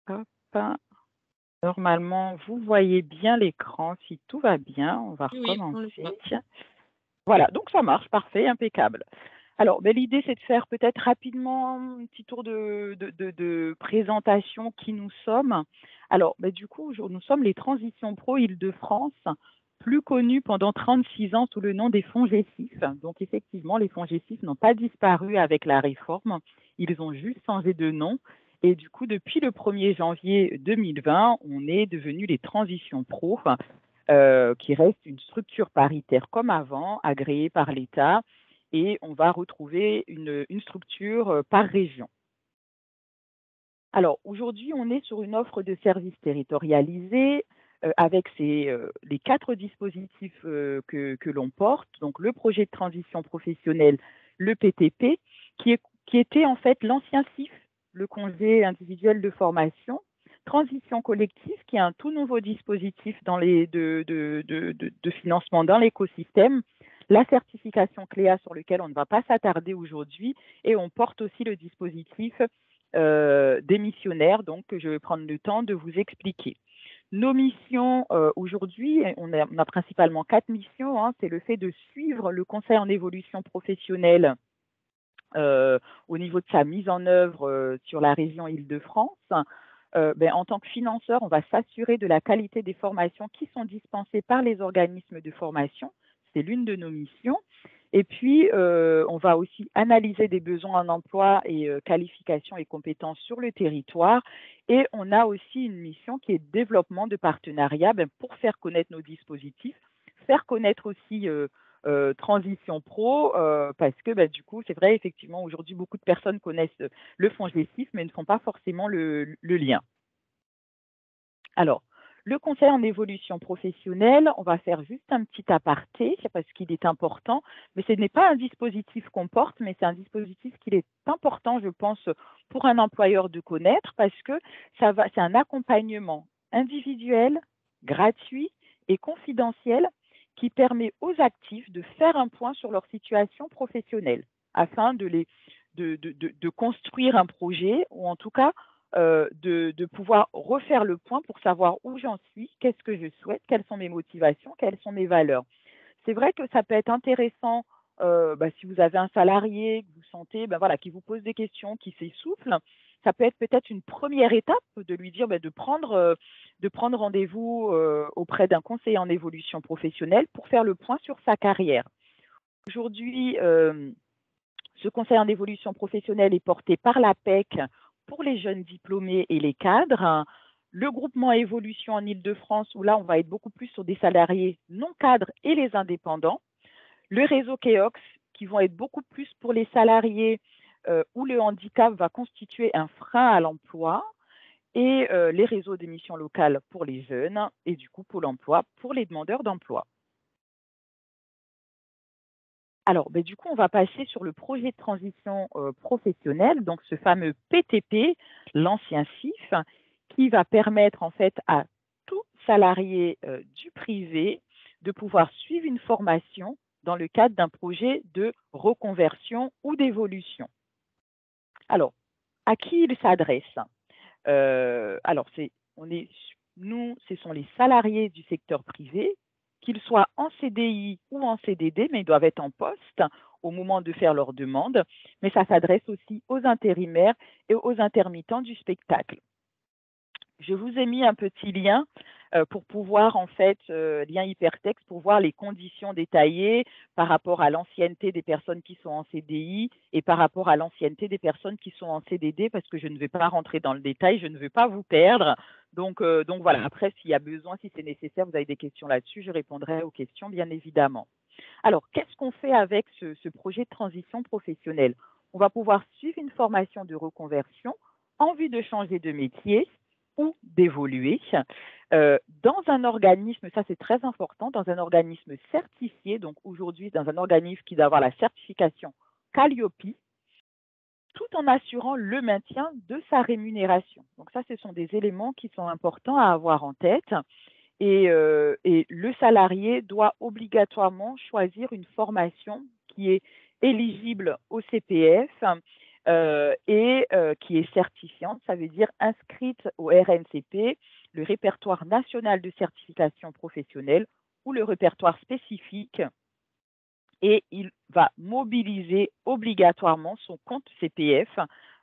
Hop. Normalement, vous voyez bien l'écran. Si tout va bien, on va Oui, on le recommencer. voit. Voilà, donc ça marche, parfait, impeccable. Alors, beh, l'idée, c'est de faire peut-être rapidement un petit tour de présentation qui nous sommes. Alors, beh, du coup, nous sommes les Transitions Pro Île-de-France, plus connus pendant 36 ans sous le nom des FONGECIF. Donc, effectivement, les FONGECIF n'ont pas disparu avec la réforme, ils ont juste changé de nom. Et du coup, depuis le 1er janvier 2020, on est devenus les Transitions Pro, qui reste une structure paritaire comme avant, agréée par l'État, et on va retrouver une structure par région. Alors aujourd'hui, on est sur une offre de services territorialisés avec les 4 dispositifs que l'on porte, donc le projet de transition professionnelle, le PTP, qui était en fait l'ancien CIF, le congé individuel de formation, transition collective, qui est un tout nouveau dispositif de financement dans l'écosystème, la certification CLEA sur lequel on ne va pas s'attarder aujourd'hui, et on porte aussi le dispositif des missionnaires, donc que je vais prendre le temps de vous expliquer. Nos missions aujourd'hui, on a principalement 4 missions. Hein, c'est le fait de suivre le conseil en évolution professionnelle au niveau de sa mise en œuvre sur la région Île-de-France. En tant que financeur, on va s'assurer de la qualité des formations qui sont dispensées par les organismes de formation. C'est l'une de nos missions. Et puis, on va aussi analyser des besoins en emploi et qualifications et compétences sur le territoire. Et on a aussi une mission qui est développement de partenariats pour faire connaître nos dispositifs, faire connaître aussi Transition Pro, parce que du coup, c'est vrai, effectivement, aujourd'hui, beaucoup de personnes connaissent le FONGECIF, mais ne font pas forcément le lien. Alors, le conseil en évolution professionnelle, on va faire juste un petit aparté parce qu'il est important, mais ce n'est pas un dispositif qu'on porte, mais c'est un dispositif qu'il est important, je pense, pour un employeur de connaître parce que c'est un accompagnement individuel, gratuit et confidentiel qui permet aux actifs de faire un point sur leur situation professionnelle afin de construire un projet ou en tout cas de pouvoir refaire le point pour savoir où j'en suis, qu'est-ce que je souhaite, quelles sont mes motivations, quelles sont mes valeurs. C'est vrai que ça peut être intéressant si vous avez un salarié, que vous sentez voilà, qui vous pose des questions, qui s'essouffle, ça peut être peut-être une première étape de lui dire de prendre rendez-vous auprès d'un conseiller en évolution professionnelle pour faire le point sur sa carrière. Aujourd'hui, ce conseil en évolution professionnelle est porté par l'APEC pour les jeunes diplômés et les cadres. Le groupement Évolution en Île-de-France, où là, on va être beaucoup plus sur des salariés non cadres et les indépendants. Le réseau KEOX, qui vont être beaucoup plus pour les salariés où le handicap va constituer un frein à l'emploi. Et les réseaux des missions locales pour les jeunes et du coup Pôle emploi pour les demandeurs d'emploi. Alors, du coup, on va passer sur le projet de transition professionnelle, donc ce fameux PTP, l'ancien CIF, qui va permettre en fait à tout salarié du privé de pouvoir suivre une formation dans le cadre d'un projet de reconversion ou d'évolution. Alors, à qui il s'adresse Alors, nous, ce sont les salariés du secteur privé, qu'ils soient en CDI ou en CDD, mais ils doivent être en poste au moment de faire leur demande. Mais ça s'adresse aussi aux intérimaires et aux intermittents du spectacle. Je vous ai mis un petit lien pour pouvoir, en fait, lien hypertexte, pour voir les conditions détaillées par rapport à l'ancienneté des personnes qui sont en CDI et par rapport à l'ancienneté des personnes qui sont en CDD, parce que je ne vais pas rentrer dans le détail, je ne veux pas vous perdre. Donc voilà, après, s'il y a besoin, si c'est nécessaire, vous avez des questions là-dessus, je répondrai aux questions, bien évidemment. Alors, qu'est-ce qu'on fait avec ce projet de transition professionnelle? On va pouvoir suivre une formation de reconversion en vue de changer de métier ou d'évoluer dans un organisme, ça c'est très important, dans un organisme certifié, donc aujourd'hui dans un organisme qui doit avoir la certification Calliope, tout en assurant le maintien de sa rémunération. Donc ça, ce sont des éléments qui sont importants à avoir en tête. Et le salarié doit obligatoirement choisir une formation qui est éligible au CPF qui est certifiante, ça veut dire inscrite au RNCP, le répertoire national de certification professionnelle ou le répertoire spécifique, et il va mobiliser obligatoirement son compte CPF.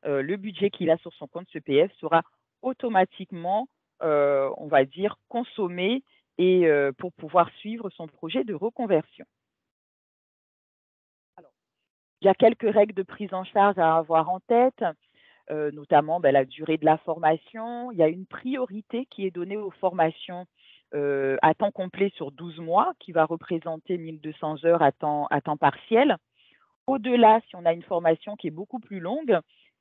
Le budget qu'il a sur son compte CPF sera automatiquement, on va dire, consommé et pour pouvoir suivre son projet de reconversion. Alors, il y a quelques règles de prise en charge à avoir en tête, notamment la durée de la formation. Il y a une priorité qui est donnée aux formations à temps complet sur 12 mois, qui va représenter 1200 heures à temps partiel. Au-delà, si on a une formation qui est beaucoup plus longue,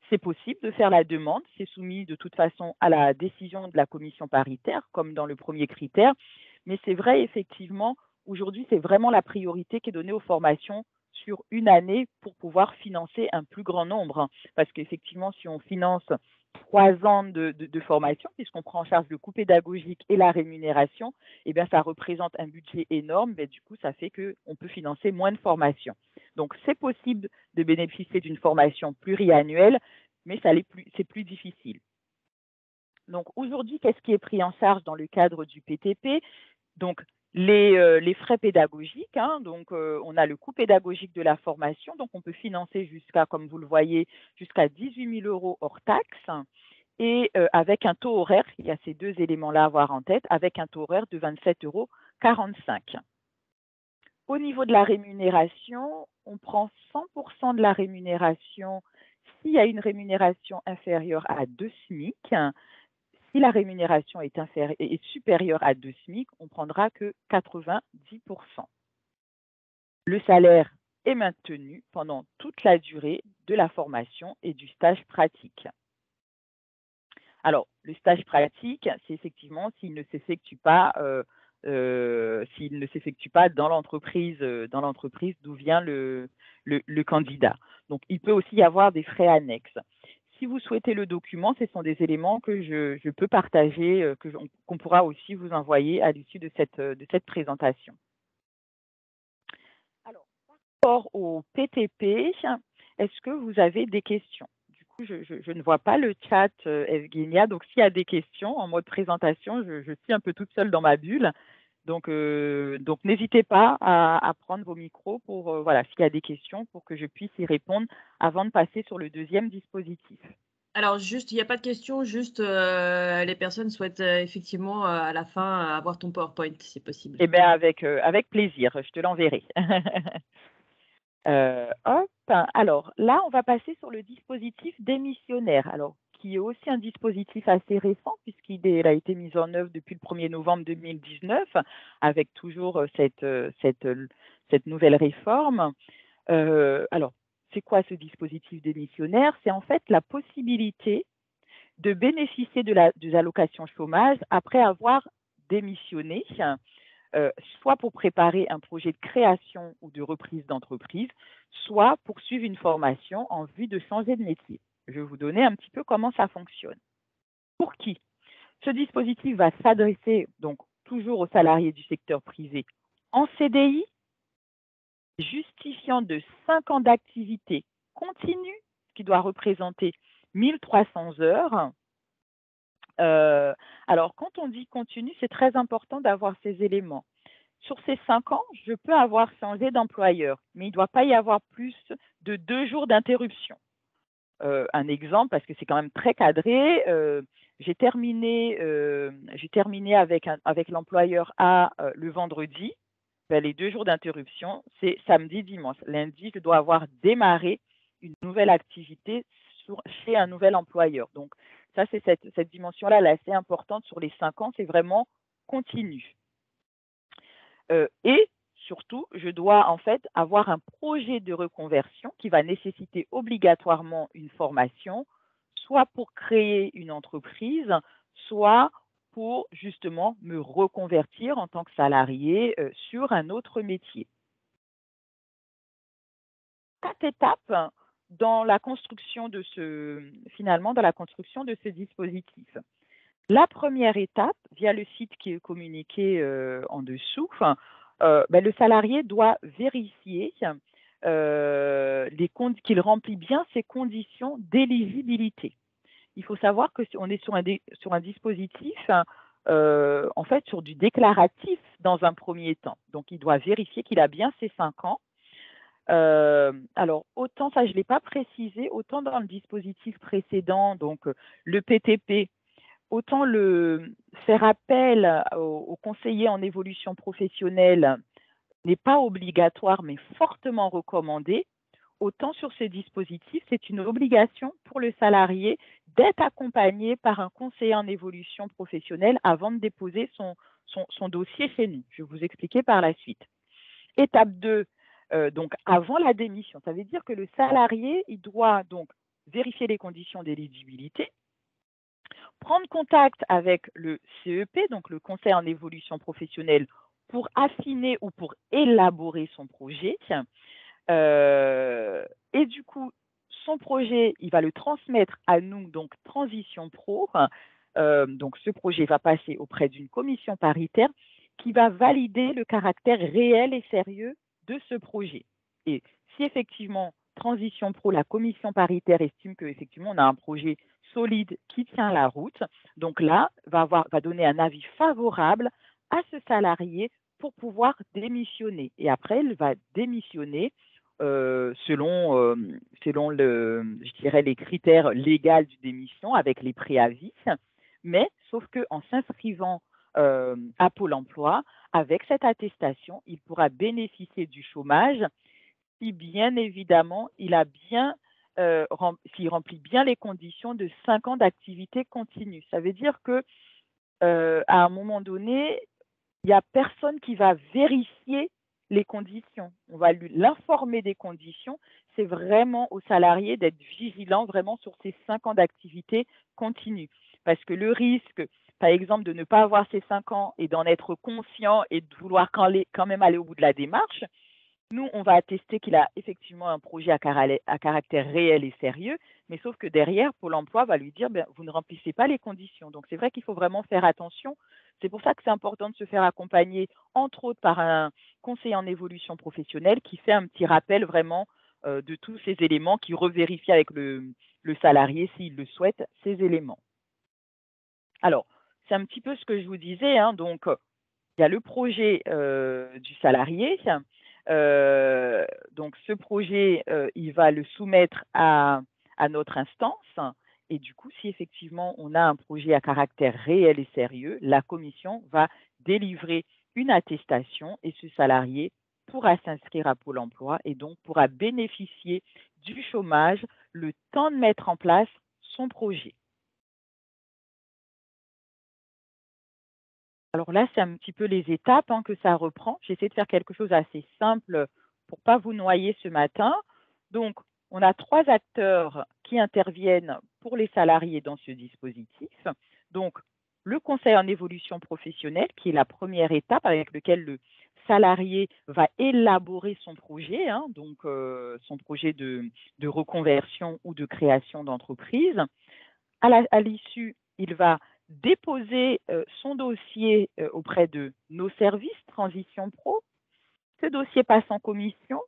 c'est possible de faire la demande. C'est soumis de toute façon à la décision de la commission paritaire, comme dans le premier critère. Mais c'est vrai, effectivement, aujourd'hui, c'est vraiment la priorité qui est donnée aux formations sur une année pour pouvoir financer un plus grand nombre. Parce qu'effectivement, si on finance 3 ans de formation, puisqu'on prend en charge le coût pédagogique et la rémunération, eh bien, ça représente un budget énorme. Mais du coup, ça fait qu'on peut financer moins de formations. Donc, c'est possible de bénéficier d'une formation pluriannuelle, mais c'est plus difficile. Donc, aujourd'hui, qu'est-ce qui est pris en charge dans le cadre du PTP? Donc, les frais pédagogiques, hein, donc on a le coût pédagogique de la formation, donc on peut financer jusqu'à, comme vous le voyez, jusqu'à 18 000 € hors taxes, et avec un taux horaire, il y a ces deux éléments-là à avoir en tête, avec un taux horaire de 27,45 €. Au niveau de la rémunération, on prend 100% de la rémunération s'il y a une rémunération inférieure à 2 SMIC. Si la rémunération est supérieure à 2 SMIC, on ne prendra que 90%. Le salaire est maintenu pendant toute la durée de la formation et du stage pratique. Alors, le stage pratique, c'est effectivement s'il ne s'effectue pas dans l'entreprise d'où vient le candidat. Donc, il peut aussi y avoir des frais annexes. Si vous souhaitez le document, ce sont des éléments que je peux partager, qu'on pourra aussi vous envoyer à l'issue de cette présentation. Alors, par rapport au PTP, est-ce que vous avez des questions? Du coup, je ne vois pas le chat, Evgenia. Donc, s'il y a des questions en mode présentation, je suis un peu toute seule dans ma bulle. Donc n'hésitez pas à prendre vos micros pour, voilà, s'il y a des questions, pour que je puisse y répondre avant de passer sur le deuxième dispositif. Alors juste, il n'y a pas de question, juste, les personnes souhaitent, effectivement, à la fin, avoir ton PowerPoint, si c'est possible. Eh bien, avec plaisir, je te l'enverrai. Hop, alors là, on va passer sur le dispositif démissionnaire, alors qui est aussi un dispositif assez récent puisqu'il a été mis en œuvre depuis le 1er novembre 2019 avec toujours cette nouvelle réforme. Alors, c'est quoi ce dispositif démissionnaire? C'est en fait la possibilité de bénéficier des allocations chômage après avoir démissionné, soit pour préparer un projet de création ou de reprise d'entreprise, soit pour suivre une formation en vue de changer de métier. Je vais vous donner un petit peu comment ça fonctionne. Pour qui? Ce dispositif va s'adresser donc toujours aux salariés du secteur privé en CDI, justifiant de 5 ans d'activité continue, ce qui doit représenter 1300 heures. Alors, quand on dit continu, c'est très important d'avoir ces éléments. Sur ces 5 ans, je peux avoir changé d'employeur, mais il ne doit pas y avoir plus de 2 jours d'interruption. Un exemple, parce que c'est quand même très cadré, j'ai terminé avec l'employeur A le vendredi. Les 2 jours d'interruption, c'est samedi, dimanche. Lundi, je dois avoir démarré une nouvelle activité chez un nouvel employeur. Donc, ça, c'est cette dimension-là, elle est assez importante sur les 5 ans, c'est vraiment continu. Et surtout, je dois en fait avoir un projet de reconversion qui va nécessiter obligatoirement une formation, soit pour créer une entreprise, soit pour justement me reconvertir en tant que salarié sur un autre métier. 4 étapes dans la construction de ce dispositif. La première étape, via le site qui est communiqué en dessous, le salarié doit vérifier qu'il remplit bien ces conditions d'éligibilité. Il faut savoir qu'on est sur un dispositif, en fait, sur du déclaratif dans un premier temps. Donc, il doit vérifier qu'il a bien ses 5 ans. Alors, autant, ça je ne l'ai pas précisé, autant dans le dispositif précédent, donc le PTP, autant le faire appel au conseiller en évolution professionnelle n'est pas obligatoire, mais fortement recommandé. Autant sur ce dispositif, c'est une obligation pour le salarié d'être accompagné par un conseiller en évolution professionnelle avant de déposer son dossier chez nous. Je vais vous expliquer par la suite. Étape 2, donc avant la démission, ça veut dire que le salarié, il doit donc vérifier les conditions d'éligibilité, prendre contact avec le CEP, donc le conseil en évolution professionnelle, pour affiner ou pour élaborer son projet. Et du coup, son projet, il va le transmettre à nous, donc Transition Pro. Donc, ce projet va passer auprès d'une commission paritaire qui va valider le caractère réel et sérieux de ce projet. Et si effectivement, Transition Pro, la commission paritaire estime qu'effectivement, on a un projet solide qui tient la route, donc là, va donner un avis favorable à ce salarié pour pouvoir démissionner. Et après, il va démissionner selon je dirais, les critères légaux du démission avec les préavis, mais sauf qu'en s'inscrivant à Pôle emploi, avec cette attestation, il pourra bénéficier du chômage si bien évidemment s'il remplit bien les conditions de 5 ans d'activité continue. Ça veut dire que à un moment donné, il n'y a personne qui va vérifier les conditions. On va l'informer des conditions. C'est vraiment au salarié d'être vigilant vraiment sur ces 5 ans d'activité continue. Parce que le risque, par exemple, de ne pas avoir ces 5 ans et d'en être conscient et de vouloir quand même aller au bout de la démarche, nous, on va attester qu'il a effectivement un projet à caractère réel et sérieux, mais sauf que derrière, Pôle emploi va lui dire, vous ne remplissez pas les conditions. Donc, c'est vrai qu'il faut vraiment faire attention. C'est pour ça que c'est important de se faire accompagner, entre autres, par un conseiller en évolution professionnelle qui fait un petit rappel vraiment de tous ces éléments, qui revérifie avec le salarié, s'il le souhaite, ces éléments. Alors, c'est un petit peu ce que je vous disais. Donc, il y a le projet du salarié. Donc, ce projet, il va le soumettre à notre instance. Et du coup, si effectivement on a un projet à caractère réel et sérieux, la commission va délivrer une attestation et ce salarié pourra s'inscrire à Pôle emploi et donc pourra bénéficier du chômage le temps de mettre en place son projet. Alors là, c'est un petit peu les étapes que ça reprend. J'essaie de faire quelque chose d'assez simple pour ne pas vous noyer ce matin. Donc, on a 3 acteurs qui interviennent pour les salariés dans ce dispositif. Donc, le conseil en évolution professionnelle, qui est la première étape avec laquelle le salarié va élaborer son projet, donc son projet de reconversion ou de création d'entreprise. À l'issue, il va déposer son dossier auprès de nos services Transition Pro. Ce dossier passe en commission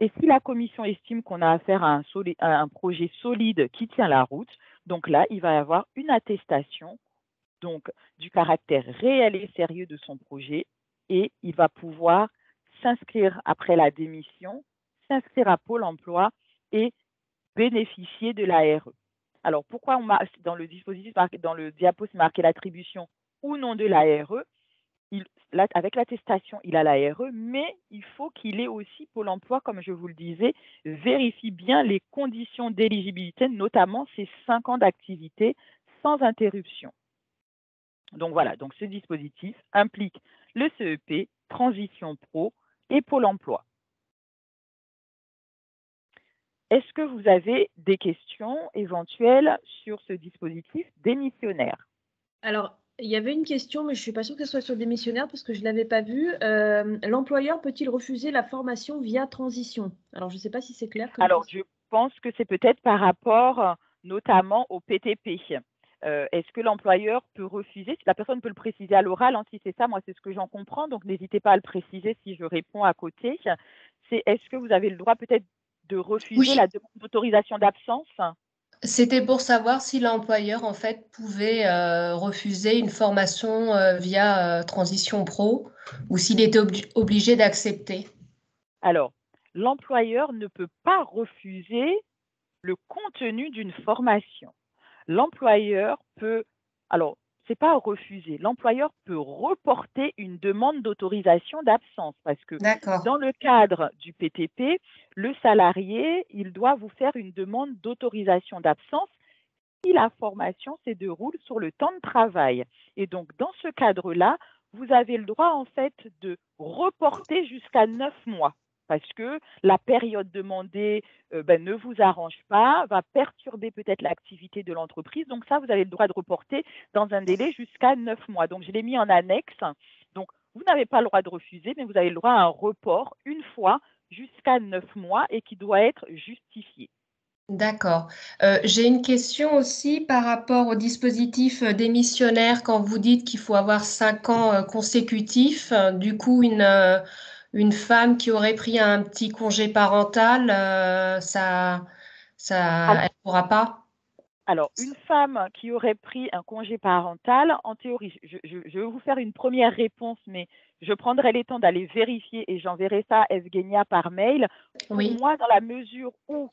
et si la commission estime qu'on a affaire à un projet solide qui tient la route, donc là, il va y avoir une attestation donc, du caractère réel et sérieux de son projet et il va pouvoir s'inscrire après la démission, s'inscrire à Pôle emploi et bénéficier de l'ARE. Alors, pourquoi dans le dispositif, dans le diapo, c'est marqué l'attribution ou non de l'ARE? Avec l'attestation, il a l'ARE, mais il faut qu'il ait aussi Pôle emploi, comme je vous le disais, vérifie bien les conditions d'éligibilité, notamment ces 5 ans d'activité sans interruption. Donc voilà, donc ce dispositif implique le CEP, Transition Pro et Pôle emploi. Est-ce que vous avez des questions éventuelles sur ce dispositif démissionnaire? Alors, il y avait une question, mais je ne suis pas sûre que ce soit sur le démissionnaire parce que je ne l'avais pas vu. L'employeur peut-il refuser la formation via transition? Alors, je ne sais pas si c'est clair. Alors, je pense que c'est peut-être par rapport notamment au PTP. Est-ce que l'employeur peut refuser? La personne peut le préciser à l'oral, si c'est ça, moi c'est ce que j'en comprends, donc n'hésitez pas à le préciser si je réponds à côté. c'est est-ce que vous avez le droit peut-être de refuser Oui, la demande d'autorisation d'absence? c'était pour savoir si l'employeur, en fait, pouvait refuser une formation via Transition Pro ou s'il était obligé d'accepter. Alors, l'employeur ne peut pas refuser le contenu d'une formation. L'employeur peut, alors, c'est pas refuser, l'employeur peut reporter une demande d'autorisation d'absence parce que D'accord. dans le cadre du PTP, le salarié, il doit vous faire une demande d'autorisation d'absence si la formation se déroule sur le temps de travail. Et donc, dans ce cadre-là, vous avez le droit, en fait, de reporter jusqu'à 9 mois parce que la période demandée ne vous arrange pas, va perturber peut-être l'activité de l'entreprise. Donc, ça, vous avez le droit de reporter dans un délai jusqu'à 9 mois. Donc, je l'ai mis en annexe. Donc, vous n'avez pas le droit de refuser, mais vous avez le droit à un report une fois jusqu'à 9 mois et qui doit être justifié. D'accord. J'ai une question aussi par rapport au dispositif démissionnaire. Quand vous dites qu'il faut avoir 5 ans consécutifs, du coup, une femme qui aurait pris un petit congé parental, elle ne pourra pas? Alors, une femme qui aurait pris un congé parental, en théorie, je vais vous faire une première réponse, mais je prendrai le temps d'aller vérifier et j'enverrai ça à Evgenia par mail. Pour Oui, moi, dans la mesure où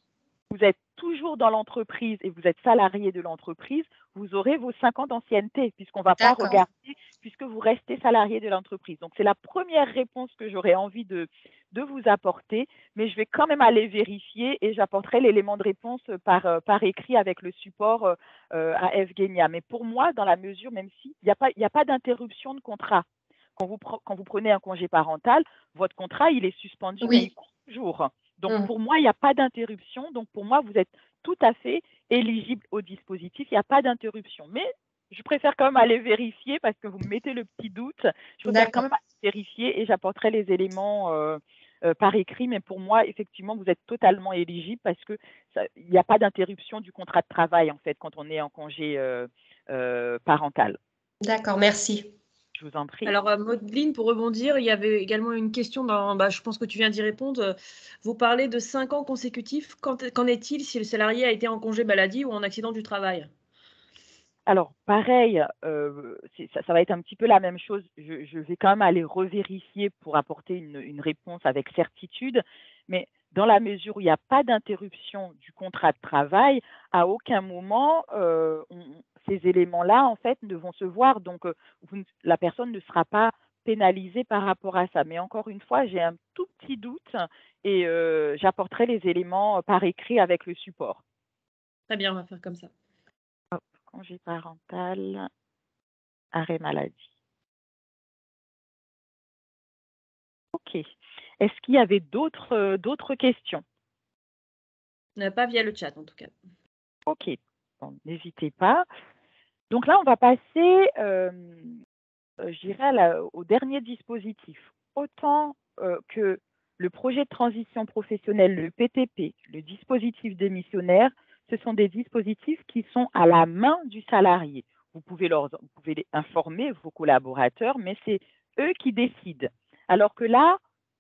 vous êtes toujours dans l'entreprise et vous êtes salarié de l'entreprise, vous aurez vos 5 ans d'ancienneté, puisqu'on ne va pas d'accord. regarder, puisque vous restez salarié de l'entreprise. Donc, c'est la première réponse que j'aurais envie de vous apporter, mais je vais quand même aller vérifier et j'apporterai l'élément de réponse par écrit avec le support à Evgenia. Mais pour moi, dans la mesure, même s'il n'y a pas d'interruption de contrat, quand vous prenez un congé parental, votre contrat, il est suspendu, mais il Oui. court toujours. Donc, Mm. pour moi, il n'y a pas d'interruption. Donc, pour moi, vous êtes tout à fait éligible au dispositif. Il n'y a pas d'interruption. Mais je préfère quand même aller vérifier parce que vous me mettez le petit doute. Je préfère quand D'accord. même aller vérifier et j'apporterai les éléments par écrit. Mais pour moi, effectivement, vous êtes totalement éligible parce que il n'y a pas d'interruption du contrat de travail, en fait, quand on est en congé parental. D'accord, merci. Je vous en prie. Alors, Maudeline, pour rebondir, il y avait également une question je pense que tu viens d'y répondre. Vous parlez de 5 ans consécutifs. Qu'en est-il si le salarié a été en congé maladie ou en accident du travail? Alors, pareil, ça va être un petit peu la même chose. Je vais quand même aller revérifier pour apporter une réponse avec certitude, mais dans la mesure où il n'y a pas d'interruption du contrat de travail, à aucun moment, ces éléments-là, en fait, ne vont se voir. Donc, la personne ne sera pas pénalisée par rapport à ça. Mais encore une fois, j'ai un tout petit doute et j'apporterai les éléments par écrit avec le support. Très bien, on va faire comme ça. Congé parental, arrêt maladie. OK. Est-ce qu'il y avait d'autres questions? Pas via le chat, en tout cas. OK. Bon, n'hésitez pas. Donc là, on va passer, je dirais au dernier dispositif. Autant, que le projet de transition professionnelle, le PTP, le dispositif démissionnaire, ce sont des dispositifs qui sont à la main du salarié. Vous pouvez informer vos collaborateurs, mais c'est eux qui décident. Alors que là,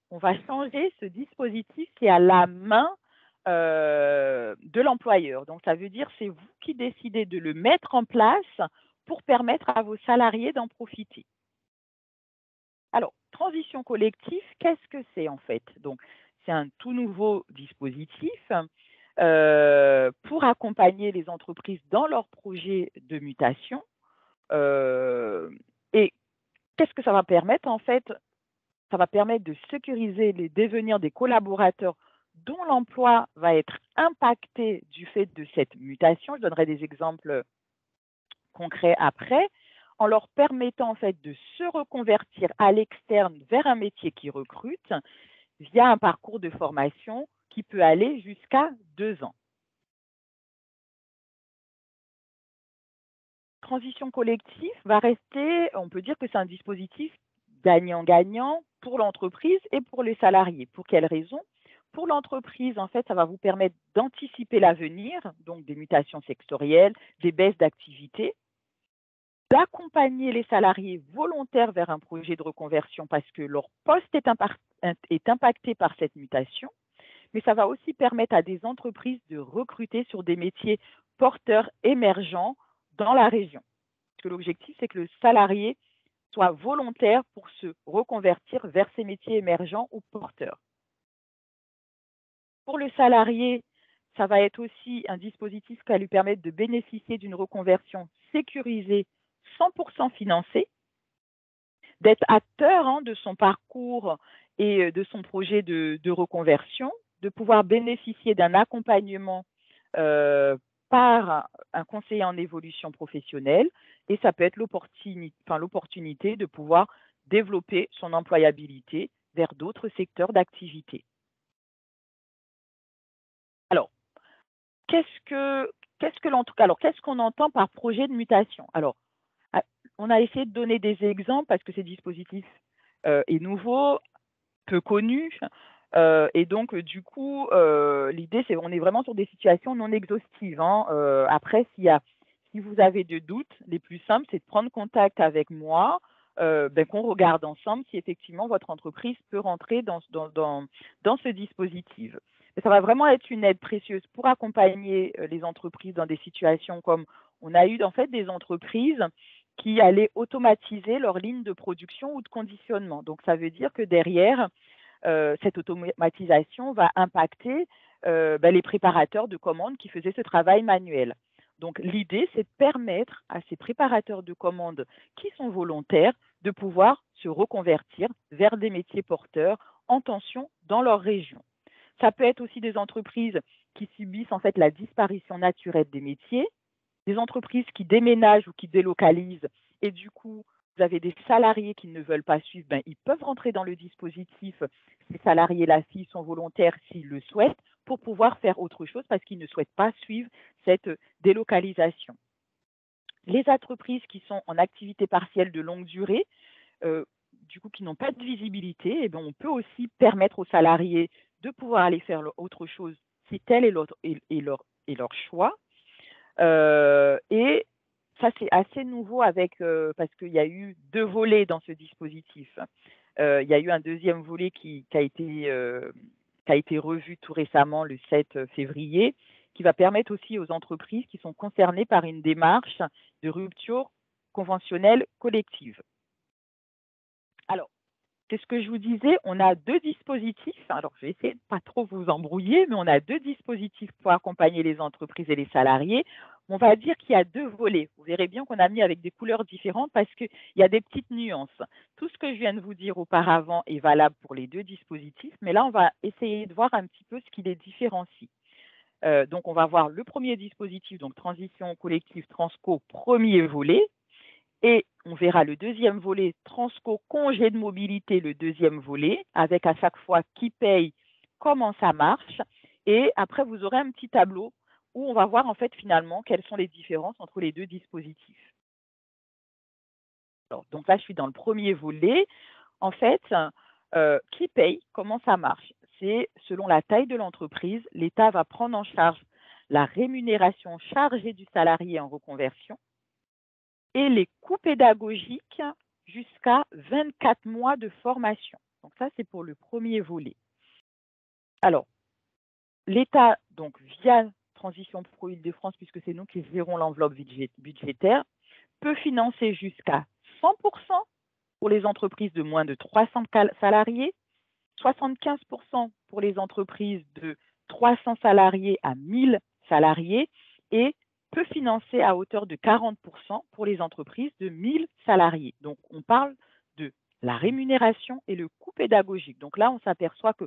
on va changer ce dispositif qui est à la main de l'employeur. Donc, ça veut dire c'est vous qui décidez de le mettre en place pour permettre à vos salariés d'en profiter. Alors, transition collective, qu'est-ce que c'est en fait? Donc, c'est un tout nouveau dispositif pour accompagner les entreprises dans leurs projets de mutation. Et qu'est-ce que ça va permettre en fait? Ça va permettre de sécuriser les devenirs des collaborateurs dont l'emploi va être impacté du fait de cette mutation. Je donnerai des exemples concrets après, en leur permettant en fait de se reconvertir à l'externe vers un métier qui recrute via un parcours de formation qui peut aller jusqu'à 2 ans. Transition collective va rester, on peut dire que c'est un dispositif gagnant-gagnant pour l'entreprise et pour les salariés. Pour quelles raisons? Pour l'entreprise, en fait, ça va vous permettre d'anticiper l'avenir, donc des mutations sectorielles, des baisses d'activité, d'accompagner les salariés volontaires vers un projet de reconversion parce que leur poste est est impacté par cette mutation, mais ça va aussi permettre à des entreprises de recruter sur des métiers porteurs émergents dans la région. Parce que l'objectif, c'est que le salarié soit volontaire pour se reconvertir vers ces métiers émergents ou porteurs. Pour le salarié, ça va être aussi un dispositif qui va lui permettre de bénéficier d'une reconversion sécurisée, 100% financée, d'être acteur de son parcours et de son projet de reconversion, de pouvoir bénéficier d'un accompagnement par un conseiller en évolution professionnelle, et ça peut être l'opportunité de pouvoir développer son employabilité vers d'autres secteurs d'activité. Alors, qu'est-ce qu'on entend par projet de mutation? Alors, on a essayé de donner des exemples parce que ce dispositif est nouveau, peu connu, et donc du coup, l'idée, c'est on est vraiment sur des situations non exhaustives. Après, si vous avez des doutes, les plus simples, c'est de prendre contact avec moi, qu'on regarde ensemble si effectivement votre entreprise peut rentrer dans ce dispositif. Et ça va vraiment être une aide précieuse pour accompagner les entreprises dans des situations comme on a eu en fait des entreprises qui allaient automatiser leur ligne de production ou de conditionnement. Donc, ça veut dire que derrière, cette automatisation va impacter les préparateurs de commandes qui faisaient ce travail manuel. Donc, l'idée, c'est de permettre à ces préparateurs de commandes qui sont volontaires de pouvoir se reconvertir vers des métiers porteurs en tension dans leur région. Ça peut être aussi des entreprises qui subissent en fait la disparition naturelle des métiers, des entreprises qui déménagent ou qui délocalisent et du coup, vous avez des salariés qui ne veulent pas suivre, ils peuvent rentrer dans le dispositif. Ces salariés-là, s'ils sont volontaires, s'ils le souhaitent, pour pouvoir faire autre chose parce qu'ils ne souhaitent pas suivre cette délocalisation. Les entreprises qui sont en activité partielle de longue durée, du coup qui n'ont pas de visibilité, on peut aussi permettre aux salariés de pouvoir aller faire autre chose si tel est leur choix. Et ça, c'est assez nouveau parce qu'il y a eu 2 volets dans ce dispositif. Il y a eu un deuxième volet qui a été revu tout récemment, le 7 février, qui va permettre aussi aux entreprises qui sont concernées par une démarche de rupture conventionnelle collective. Alors, c'est ce que je vous disais, on a 2 dispositifs. Alors, je vais essayer de ne pas trop vous embrouiller, mais on a 2 dispositifs pour accompagner les entreprises et les salariés. On va dire qu'il y a 2 volets. Vous verrez bien qu'on a mis avec des couleurs différentes parce qu'il y a des petites nuances. Tout ce que je viens de vous dire auparavant est valable pour les 2 dispositifs, mais là, on va essayer de voir un petit peu ce qui les différencie. Donc, on va voir le premier dispositif, donc transition collective Transco, premier volet. Et on verra le deuxième volet, Transco congé de mobilité, le deuxième volet, avec à chaque fois qui paye, comment ça marche. Et après, vous aurez un petit tableau où on va voir en fait finalement quelles sont les différences entre les 2 dispositifs. Alors, donc là, je suis dans le premier volet. En fait, qui paye, comment ça marche? C'est selon la taille de l'entreprise, l'État va prendre en charge la rémunération chargée du salarié en reconversion et les coûts pédagogiques jusqu'à 24 mois de formation. Donc ça, c'est pour le premier volet. Alors, l'État, donc via Transition Pro Île-de-France, puisque c'est nous qui gérons l'enveloppe budgétaire, peut financer jusqu'à 100% pour les entreprises de moins de 300 salariés, 75% pour les entreprises de 300 salariés à 1000 salariés et peut financer à hauteur de 40% pour les entreprises de 1000 salariés. Donc, on parle de la rémunération et le coût pédagogique. Donc là, on s'aperçoit que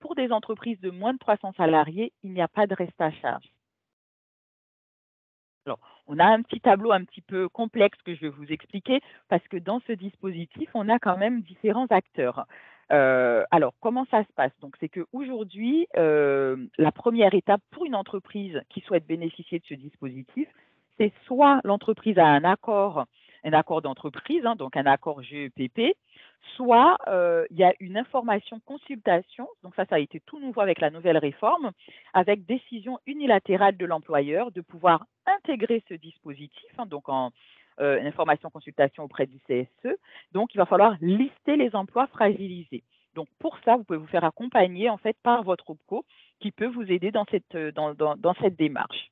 pour des entreprises de moins de 300 salariés, il n'y a pas de reste à charge. Alors, on a un petit tableau un petit peu complexe que je vais vous expliquer parce que dans ce dispositif, on a quand même différents acteurs. Alors, comment ça se passe? Donc, c'est qu'aujourd'hui, la première étape pour une entreprise qui souhaite bénéficier de ce dispositif, c'est soit l'entreprise a un accord d'entreprise, donc un accord GEPP, soit il y a une information consultation, donc ça a été tout nouveau avec la nouvelle réforme, avec décision unilatérale de l'employeur de pouvoir intégrer ce dispositif, donc en information consultation auprès du CSE. Donc, il va falloir lister les emplois fragilisés. Donc, pour ça, vous pouvez vous faire accompagner en fait par votre OPCO qui peut vous aider dans cette démarche.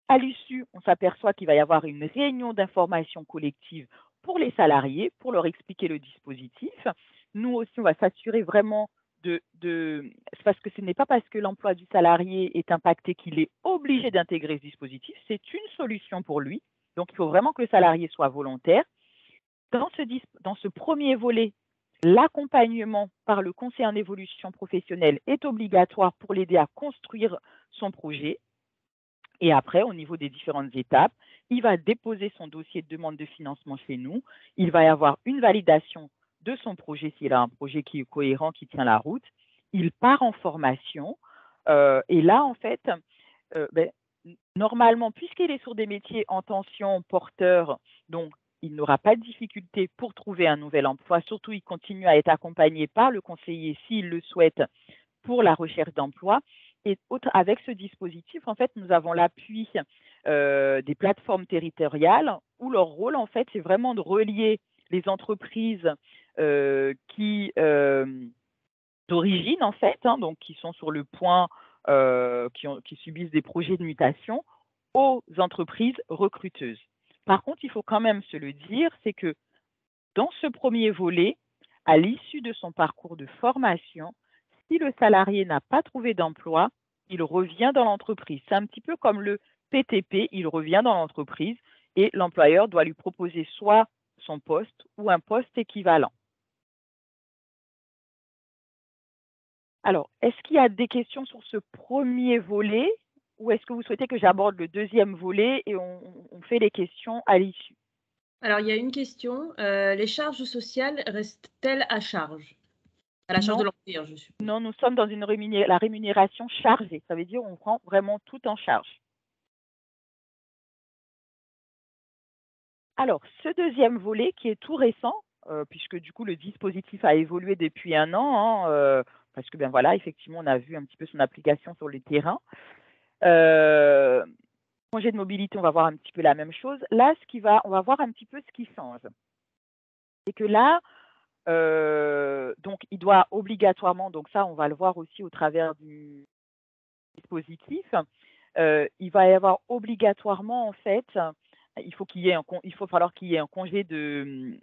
À l'issue, on s'aperçoit qu'il va y avoir une réunion d'information collective pour les salariés, pour leur expliquer le dispositif. Nous aussi, on va s'assurer vraiment c'est parce que ce n'est pas parce que l'emploi du salarié est impacté qu'il est obligé d'intégrer ce dispositif, c'est une solution pour lui. Donc, il faut vraiment que le salarié soit volontaire. Dans ce premier volet, l'accompagnement par le conseil en évolution professionnelle est obligatoire pour l'aider à construire son projet. Et après, au niveau des différentes étapes, il va déposer son dossier de demande de financement chez nous. Il va y avoir une validation de son projet s'il a un projet qui est cohérent, qui tient la route. Il part en formation. Et là, en fait, normalement, puisqu'il est sur des métiers en tension, porteurs, donc il n'aura pas de difficulté pour trouver un nouvel emploi. Surtout, il continue à être accompagné par le conseiller s'il le souhaite pour la recherche d'emploi. Et avec ce dispositif, en fait, nous avons l'appui des plateformes territoriales où leur rôle, en fait, c'est vraiment de relier les entreprises d'origine, en fait, donc qui sont sur le point, qui subissent des projets de mutation, aux entreprises recruteuses. Par contre, il faut quand même se le dire, c'est que dans ce premier volet, à l'issue de son parcours de formation, si le salarié n'a pas trouvé d'emploi, il revient dans l'entreprise. C'est un petit peu comme le PTP, il revient dans l'entreprise et l'employeur doit lui proposer soit son poste ou un poste équivalent. Alors, est-ce qu'il y a des questions sur ce premier volet ou est-ce que vous souhaitez que j'aborde le deuxième volet et on fait les questions à l'issue? Alors, il y a une question. Les charges sociales restent-elles à charge? À la charge de l'employeur, je suppose. Non, nous sommes dans la rémunération chargée. Ça veut dire qu'on prend vraiment tout en charge. Alors, ce deuxième volet qui est tout récent, puisque du coup le dispositif a évolué depuis 1 an, parce que voilà, effectivement, on a vu un petit peu son application sur le terrain. Congé de mobilité, on va voir un petit peu la même chose. Là, on va voir un petit peu ce qui change. C'est que là, donc il doit obligatoirement, donc ça, on va le voir aussi au travers du dispositif, il va y avoir obligatoirement en fait, il va falloir qu'il y ait un congé de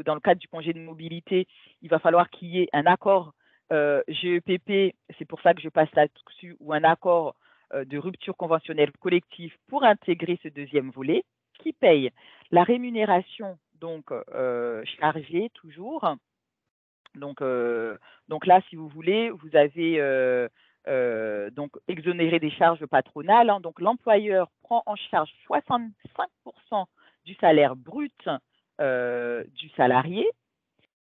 dans le cadre du congé de mobilité, il va falloir qu'il y ait un accord GEPP, c'est pour ça que je passe là-dessus, ou un accord de rupture conventionnelle collective pour intégrer ce deuxième volet, qui paye la rémunération donc chargée toujours. Donc là, si vous voulez, vous avez donc exonéré des charges patronales. Donc l'employeur prend en charge 65% du salaire brut du salarié.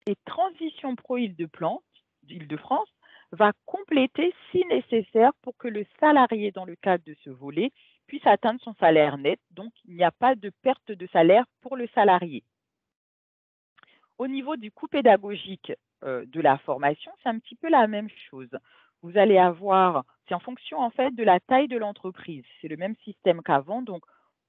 Et Transition Pro Île-de-France va compléter si nécessaire pour que le salarié, dans le cadre de ce volet, puisse atteindre son salaire net. Donc, il n'y a pas de perte de salaire pour le salarié. Au niveau du coût pédagogique de la formation, c'est un petit peu la même chose. Vous allez avoir, c'est en fonction en fait de la taille de l'entreprise. C'est le même système qu'avant. Donc,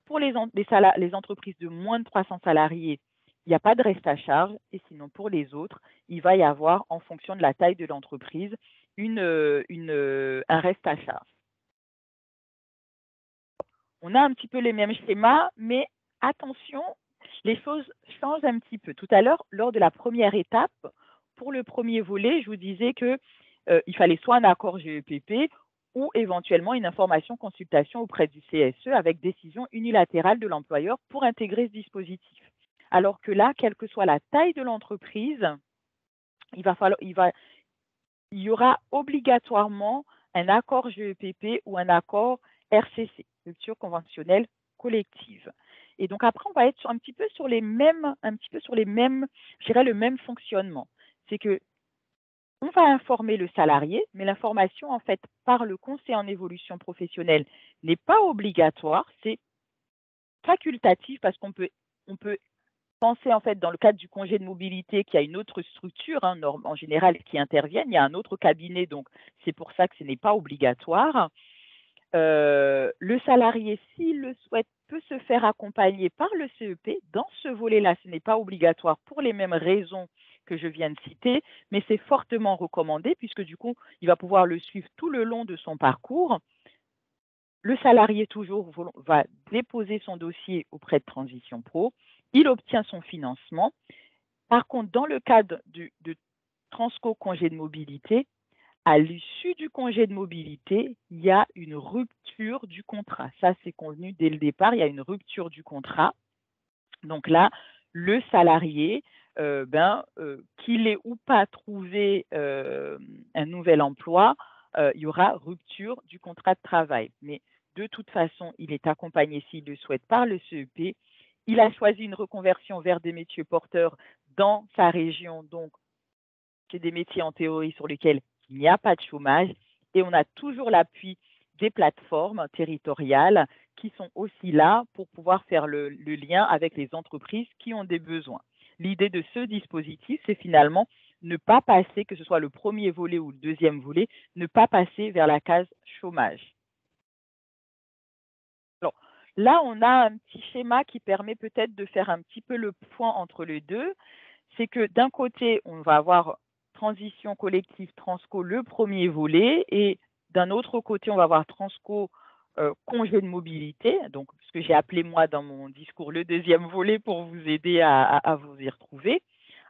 pour les entreprises de moins de 300 salariés, il n'y a pas de reste à charge. Et sinon, pour les autres, il va y avoir, en fonction de la taille de l'entreprise, un reste à charge. On a un petit peu les mêmes schémas, mais attention, les choses changent un petit peu. Tout à l'heure, lors de la première étape, pour le premier volet, je vous disais qu'il fallait soit un accord GEPP ou éventuellement une information consultation auprès du CSE avec décision unilatérale de l'employeur pour intégrer ce dispositif. Alors que là, quelle que soit la taille de l'entreprise, il y aura obligatoirement un accord GEPP ou un accord RCC, rupture conventionnelle collective. Et donc après, on va être un petit peu sur les mêmes, je dirais le même fonctionnement. C'est que on va informer le salarié, mais l'information en fait par le conseil en évolution professionnelle n'est pas obligatoire, c'est facultatif parce qu'on peut penser en fait dans le cadre du congé de mobilité qu'il y a une autre structure en général qui intervienne, il y a un autre cabinet, donc c'est pour ça que ce n'est pas obligatoire. Le salarié, s'il le souhaite, peut se faire accompagner par le CEP. Dans ce volet-là, ce n'est pas obligatoire pour les mêmes raisons que je viens de citer, mais c'est fortement recommandé puisque du coup, il va pouvoir le suivre tout le long de son parcours. Le salarié toujours va déposer son dossier auprès de Transition Pro, il obtient son financement. Par contre, dans le cadre de Transco congé de mobilité, à l'issue du congé de mobilité, il y a une rupture du contrat. Ça, c'est convenu dès le départ, il y a une rupture du contrat. Donc là, le salarié, qu'il ait ou pas trouvé un nouvel emploi, il y aura rupture du contrat de travail. Mais de toute façon, il est accompagné, s'il le souhaite, par le CEP. Il a choisi une reconversion vers des métiers porteurs dans sa région. Donc, c'est des métiers en théorie sur lesquels il n'y a pas de chômage. Et on a toujours l'appui des plateformes territoriales qui sont aussi là pour pouvoir faire le lien avec les entreprises qui ont des besoins. L'idée de ce dispositif, c'est finalement ne pas passer, que ce soit le premier volet ou le deuxième volet, ne pas passer vers la case chômage. Alors, là, on a un petit schéma qui permet peut-être de faire un petit peu le point entre les deux. C'est que d'un côté, on va avoir transition collective Transco, le premier volet, et d'un autre côté, on va avoir Transco congé de mobilité, donc ce que j'ai appelé moi dans mon discours le deuxième volet pour vous aider à vous y retrouver.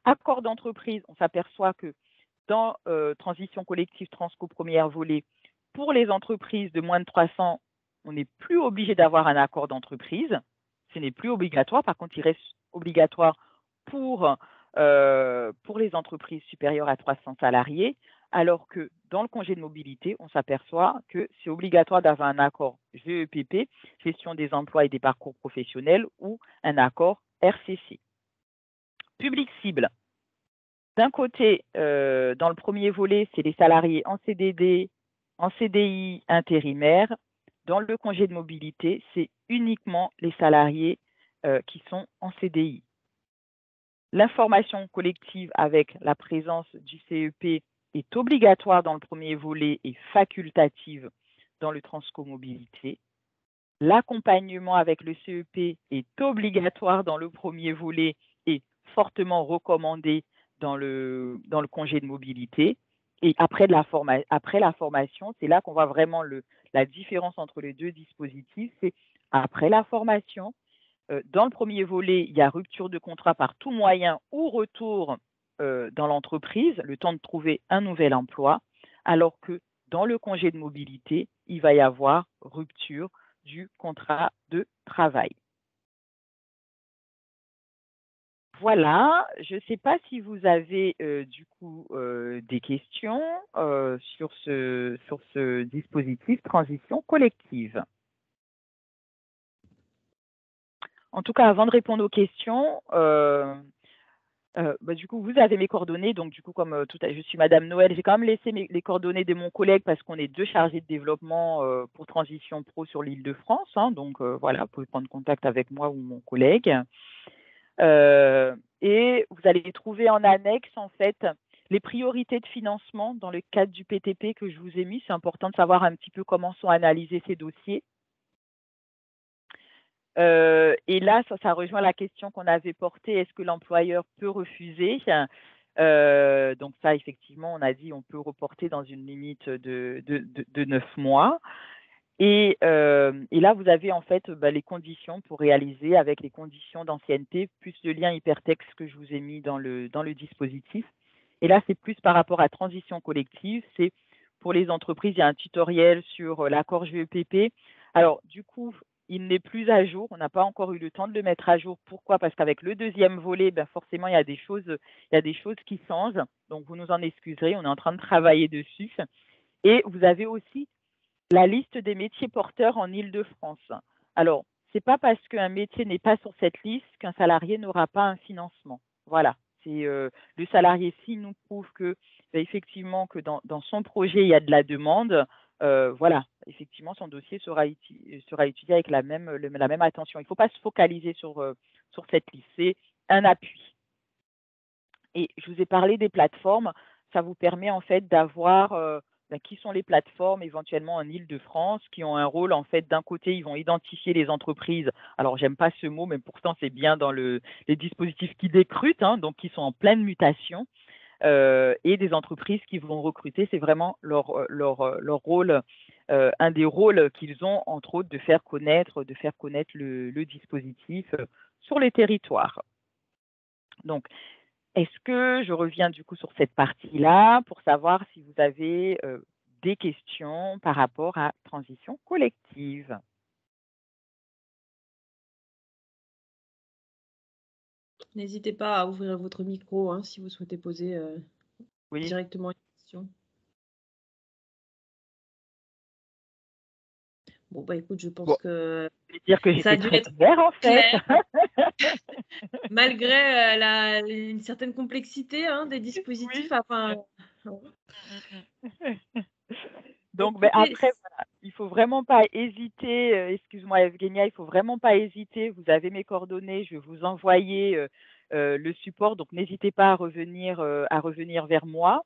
Accord d'entreprise, on s'aperçoit que dans transition collective Transco premier volet, pour les entreprises de moins de 300, on n'est plus obligé d'avoir un accord d'entreprise. Ce n'est plus obligatoire. Par contre, il reste obligatoire pour les entreprises supérieures à 300 salariés, alors que dans le congé de mobilité, on s'aperçoit que c'est obligatoire d'avoir un accord GEPP, gestion des emplois et des parcours professionnels, ou un accord RCC. Public cible. D'un côté, dans le premier volet, c'est les salariés en CDD, en CDI intérimaire. Dans le congé de mobilité, c'est uniquement les salariés qui sont en CDI. L'information collective avec la présence du CEP est obligatoire dans le premier volet et facultative dans le Transco Mobilité. L'accompagnement avec le CEP est obligatoire dans le premier volet et fortement recommandé dans le congé de mobilité. Et après la formation, c'est là qu'on voit vraiment la différence entre les deux dispositifs. C'est après la formation, dans le premier volet, il y a rupture de contrat par tout moyen ou retour dans l'entreprise, le temps de trouver un nouvel emploi, alors que dans le congé de mobilité, il va y avoir rupture du contrat de travail. Voilà, je ne sais pas si vous avez du coup des questions sur ce dispositif transition collective. En tout cas, avant de répondre aux questions, du coup, vous avez mes coordonnées. Donc, du coup, comme je suis Madame Noël, j'ai quand même laissé les coordonnées de mon collègue parce qu'on est deux chargés de développement pour Transition Pro sur l'Île-de-France. Hein, donc, voilà, vous pouvez prendre contact avec moi ou mon collègue. Et vous allez trouver en annexe, en fait, les priorités de financement dans le cadre du PTP que je vous ai mis. C'est important de savoir un petit peu comment sont analysés ces dossiers. Et là, ça rejoint la question qu'on avait portée, est-ce que l'employeur peut refuser? Donc ça, effectivement, on a dit on peut reporter dans une limite de 9 mois. Et là, vous avez en fait les conditions pour réaliser avec les conditions d'ancienneté, plus le lien hypertexte que je vous ai mis dans le dispositif. Et là, c'est plus par rapport à transition collective. C'est pour les entreprises, il y a un tutoriel sur l'accord GEPP. Alors, du coup, il n'est plus à jour. On n'a pas encore eu le temps de le mettre à jour. Pourquoi? Parce qu'avec le deuxième volet, forcément, il y a des choses qui changent. Donc, vous nous en excuserez. On est en train de travailler dessus. Et vous avez aussi la liste des métiers porteurs en Île-de-France. Alors, ce n'est pas parce qu'un métier n'est pas sur cette liste qu'un salarié n'aura pas un financement. Voilà. C'est le salarié, s'il nous prouve que, effectivement, que dans son projet, il y a de la demande, voilà, effectivement, son dossier sera étudié avec la même attention. Il ne faut pas se focaliser sur cette liste. C'est un appui. Et je vous ai parlé des plateformes. Ça vous permet en fait d'avoir qui sont les plateformes éventuellement en Île-de-France qui ont un rôle, en fait, d'un côté, ils vont identifier les entreprises. Alors, j'aime pas ce mot, mais pourtant, c'est bien dans les dispositifs qui décrutent, hein, donc qui sont en pleine mutation, et des entreprises qui vont recruter. C'est vraiment leur rôle, un des rôles qu'ils ont, entre autres, de faire connaître le dispositif sur les territoires. Donc, est-ce que je reviens du coup sur cette partie-là pour savoir si vous avez des questions par rapport à transition collective? N'hésitez pas à ouvrir votre micro hein, si vous souhaitez poser Oui. directement une question. Bon, bah écoute, je pense que Je vais dire que ça a j'étais dû très être claire en fait. clair, malgré une certaine complexité hein, des dispositifs. Oui. Enfin, Donc, écoutez, après, voilà, il faut vraiment pas hésiter. Excuse-moi, Evgenia, il faut vraiment pas hésiter. Vous avez mes coordonnées, je vais vous envoyer le support. Donc, n'hésitez pas à revenir vers moi.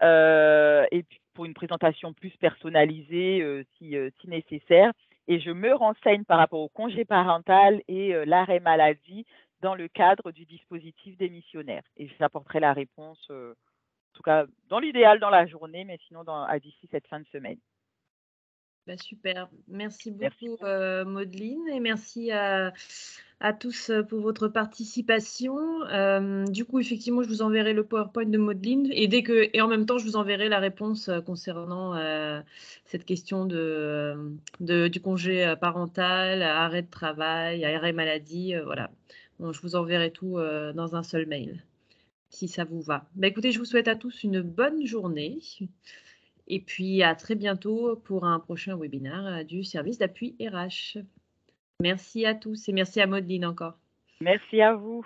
Et puis pour une présentation plus personnalisée si nécessaire. Et je me renseigne par rapport au congé parental et l'arrêt maladie dans le cadre du dispositif démissionnaire. Et j'apporterai la réponse, en tout cas, dans l'idéal dans la journée, mais sinon d'ici cette fin de semaine. bah, super. Merci Merci beaucoup, beaucoup. Maudeline, et merci à tous pour votre participation. Du coup, effectivement, je vous enverrai le PowerPoint de Maudeline et en même temps, je vous enverrai la réponse concernant cette question du congé parental, arrêt de travail, arrêt maladie. Voilà. Bon, je vous enverrai tout dans un seul mail, si ça vous va. Bah, écoutez, je vous souhaite à tous une bonne journée. Et puis, à très bientôt pour un prochain webinaire du service d'appui RH. Merci à tous et merci à Maudeline encore. Merci à vous.